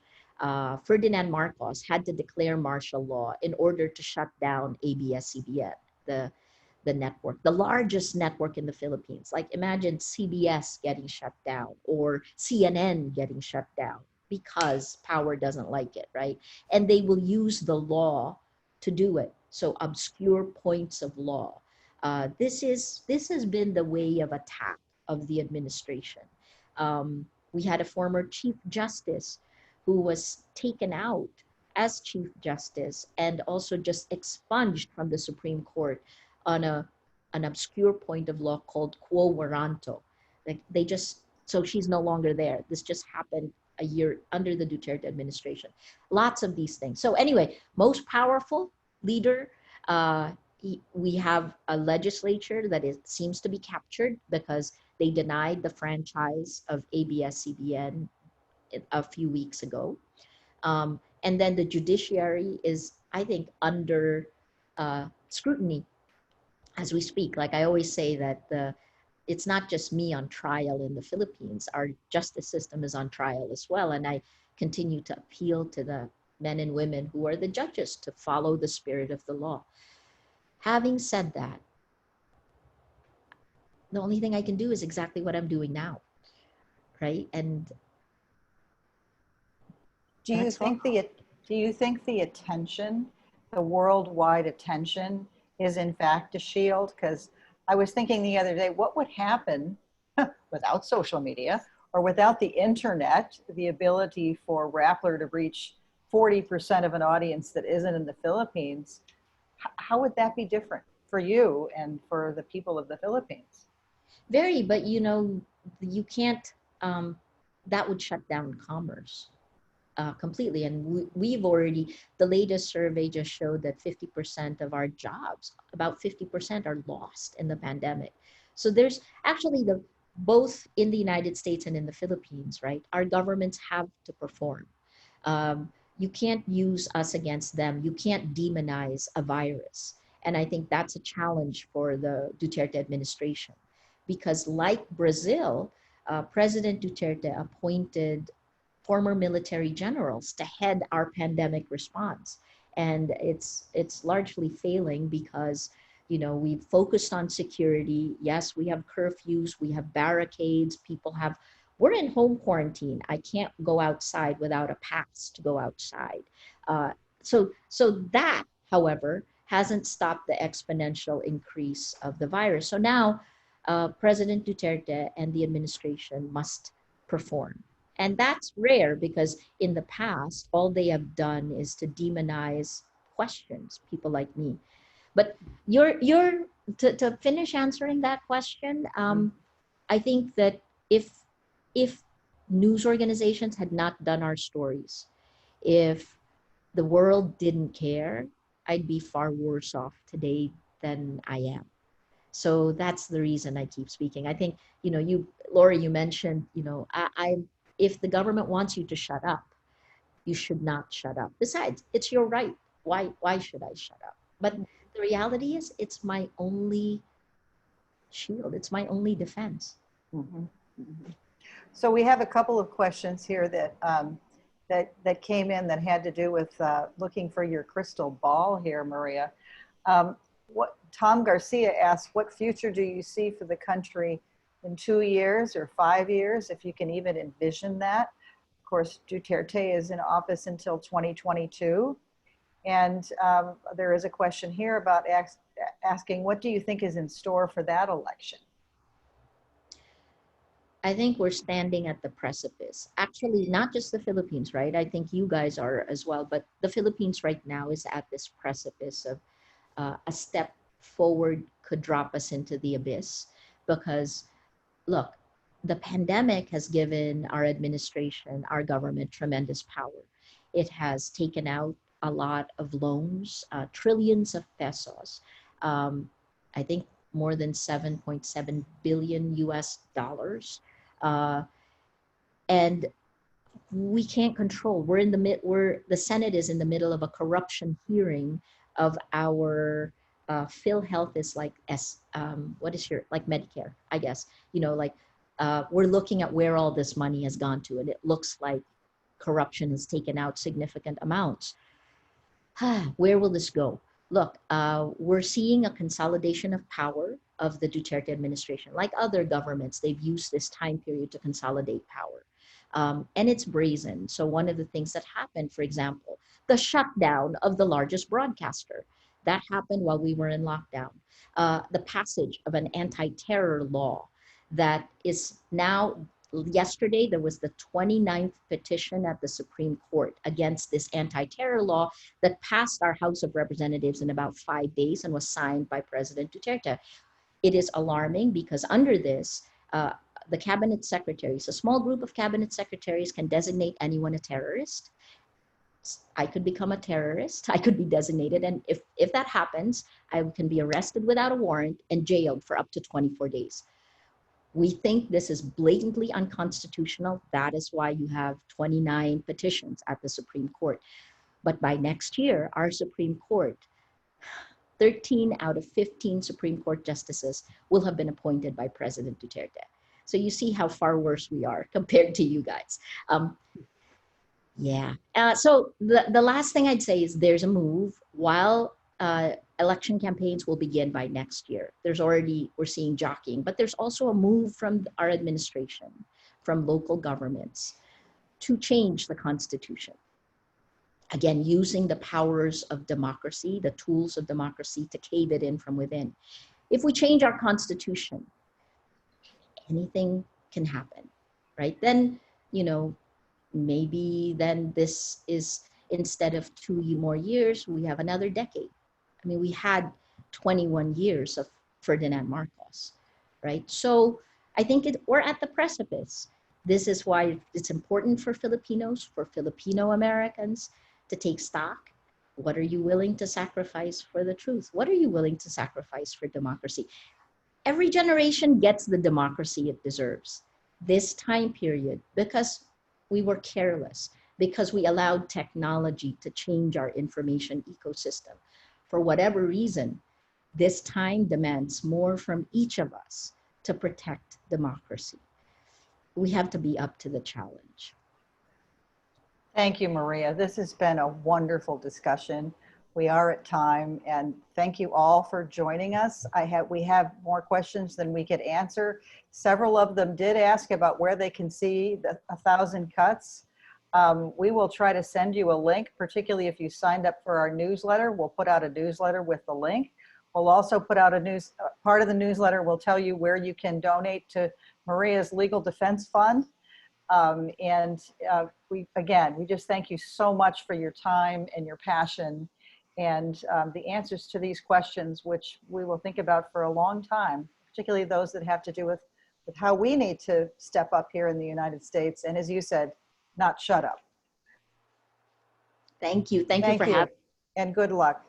Ferdinand Marcos had to declare martial law in order to shut down ABS-CBN, the network, the largest network in the Philippines. Like, imagine CBS getting shut down or CNN getting shut down because power doesn't like it, right? And they will use the law to do it. So obscure points of law. This has been the way of attack of the administration. We had a former Chief Justice who was taken out as Chief Justice and also just expunged from the Supreme Court on an obscure point of law called quo warranto. Like, so she's no longer there. This just happened a year under the Duterte administration. Lots of these things. So anyway, most powerful leader. We have a legislature that seems to be captured because they denied the franchise of ABS-CBN a few weeks ago. And then the judiciary is, I think, under scrutiny as we speak. Like, I always say that it's not just me on trial in the Philippines. Our justice system is on trial as well. And I continue to appeal to the men and women who are the judges to follow the spirit of the law. Having said that, the only thing I can do is exactly what I'm doing now, right? And do you think the attention, the worldwide attention, is in fact a shield? Because I was thinking the other day, what would happen without social media or without the internet, the ability for Rappler to reach 40% of an audience that isn't in the Philippines? How would that be different for you and for the people of the Philippines? Very, but you can't, that would shut down commerce completely. And we've already, the latest survey just showed that 50% of our jobs, about 50%, are lost in the pandemic. So there's actually both in the United States and in the Philippines, right? Our governments have to perform. You can't use us against them. You can't demonize a virus. And I think that's a challenge for the Duterte administration, because like Brazil, President Duterte appointed former military generals to head our pandemic response. And it's largely failing because, we've focused on security. Yes, we have curfews, we have barricades, people have we're in home quarantine. I can't go outside without a pass to go outside. So that, however, hasn't stopped the exponential increase of the virus. So now President Duterte and the administration must perform. And that's rare because in the past, all they have done is to demonize questions, people like me. But you're to finish answering that question, I think that if if news organizations had not done our stories, if the world didn't care, I'd be far worse off today than I am. So that's the reason I keep speaking. I think, you, Lori, you mentioned, if the government wants you to shut up, you should not shut up. Besides, it's your right. Why should I shut up? But the reality is, it's my only shield. It's my only defense. Mhm. Mhm. So we have a couple of questions here that came in that had to do with looking for your crystal ball here, Maria. What Tom Garcia asked, what future do you see for the country in 2 years or 5 years, if you can even envision that? Of course, Duterte is in office until 2022. And there is a question here about asking, what do you think is in store for that election? I think we're standing at the precipice. Actually, not just the Philippines, right? I think you guys are as well, but the Philippines right now is at this precipice of a step forward could drop us into the abyss. Because, look, the pandemic has given our administration, our government, tremendous power. It has taken out a lot of loans, trillions of pesos. I think more than 7.7 billion US dollars. Uh, and we can't control. We're in the the Senate is in the middle of a corruption hearing of our PhilHealth is like what is your, like Medicare, I guess. We're looking at where all this money has gone to, and it looks like corruption has taken out significant amounts. Where will this go? Look, we're seeing a consolidation of power of the Duterte administration. Like other governments, they've used this time period to consolidate power. And it's brazen. So one of the things that happened, for example, the shutdown of the largest broadcaster, that happened while we were in lockdown. The passage of an anti-terror law that is now, yesterday, there was the 29th petition at the Supreme Court against this anti-terror law that passed our House of Representatives in about 5 days and was signed by President Duterte. It is alarming because under this, the cabinet secretaries, a small group of cabinet secretaries, can designate anyone a terrorist. I could become a terrorist. I could be designated. And if that happens, I can be arrested without a warrant and jailed for up to 24 days. We think this is blatantly unconstitutional. That is why you have 29 petitions at the Supreme Court. But by next year, our Supreme Court, 13 out of 15 Supreme Court justices will have been appointed by President Duterte. So you see how far worse we are compared to you guys. So the last thing I'd say is there's a move. While election campaigns will begin by next year, we're seeing jockeying, but there's also a move from our administration, from local governments, to change the Constitution. Again, using the powers of democracy, the tools of democracy, to cave it in from within. If we change our Constitution, anything can happen, right? Then, maybe then this is, instead of 2 more years, we have another decade. I mean, we had 21 years of Ferdinand Marcos, right? So I think we're at the precipice. This is why it's important for Filipinos, for Filipino Americans, to take stock. What are you willing to sacrifice for the truth? What are you willing to sacrifice for democracy? Every generation gets the democracy it deserves. This time period, because we were careless, because we allowed technology to change our information ecosystem. For whatever reason, this time demands more from each of us to protect democracy. We have to be up to the challenge. Thank you, Maria. This has been a wonderful discussion. we are at time, and thank you all for joining us. We have more questions than we could answer. Several of them did ask about where they can see the 1,000 cuts. We will try to send you a link, particularly if you signed up for our newsletter. We'll put out a newsletter with the link. We'll also put out part of the newsletter will tell you where you can donate to Maria's Legal Defense Fund. We just thank you so much for your time and your passion and the answers to these questions, which we will think about for a long time, particularly those that have to do with how we need to step up here in the United States. And as you said, not shut up. Thank you. Thank you Thank for you, having me. and good luck.